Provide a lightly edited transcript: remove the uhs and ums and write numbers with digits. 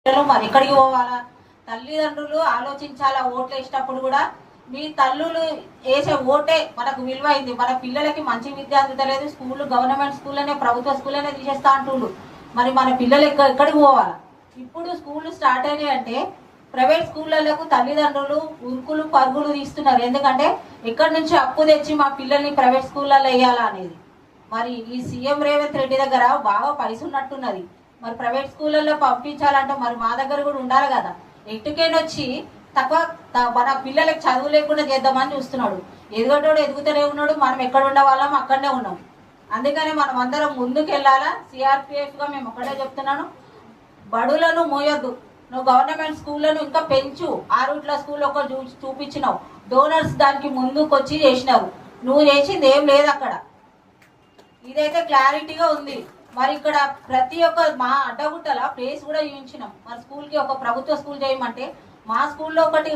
మరి ఎక్కడికి పోవాలా? తల్లిదండ్రులు ఆలోచించాలా. ఓట్లు వేసేటప్పుడు కూడా మీ తల్లులు వేసే ఓటే మనకు విలువైంది. మన పిల్లలకి మంచి విద్య అందుతలేదు. స్కూల్ గవర్నమెంట్ స్కూల్లోనే ప్రభుత్వ స్కూల్లోనే తీసేస్తా అంటుండ్రు. మరి మన పిల్లలు ఎక్కడికి పోవాలా? ఇప్పుడు స్కూల్ స్టార్ట్ అయినాయి అంటే ప్రైవేట్ స్కూళ్ళకు తల్లిదండ్రులు ఉరుకులు పరుగులు తీస్తున్నారు. ఎందుకంటే ఎక్కడి నుంచి అప్పు తెచ్చి మా పిల్లల్ని ప్రైవేట్ స్కూళ్ళల్లో వేయాలా అనేది. మరి ఈ సీఎం రేవంత్ రెడ్డి దగ్గర బాగా పైస ఉన్నట్టున్నది. మరి ప్రైవేట్ స్కూళ్ళల్లో పంపించాలంటే మరి మా దగ్గర కూడా ఉండాలి కదా. ఎట్టుకేనొచ్చి తక్కువ మన పిల్లలకు చదువు లేకుండా చేద్దామని చూస్తున్నాడు. ఎదుగటోడు ఎదుగుతూనే ఉన్నాడు. మనం ఎక్కడ ఉండే వాళ్ళం అక్కడనే ఉన్నాం. అందుకని మనం అందరం ముందుకు వెళ్ళాలా. సిఆర్పిఎఫ్గా మేము ఒక్కడే చెప్తున్నాను, బడులను మోయొద్దు. నువ్వు గవర్నమెంట్ స్కూళ్ళను ఇంకా పెంచు. ఆరుట్ల స్కూల్ ఒక చూపించినావు. డోనర్స్ దానికి ముందుకు వచ్చి చేసినావు. నువ్వు చేసింది ఏం లేదు అక్కడ. ఇదైతే క్లారిటీగా ఉంది. మరి ఇక్కడ ప్రతి ఒక్క మా అడ్డగుట్టల ప్లేస్ కూడా చూపించినాం. మరి స్కూల్కి ఒక ప్రభుత్వ స్కూల్ చేయమంటే మా స్కూల్లో ఒకటి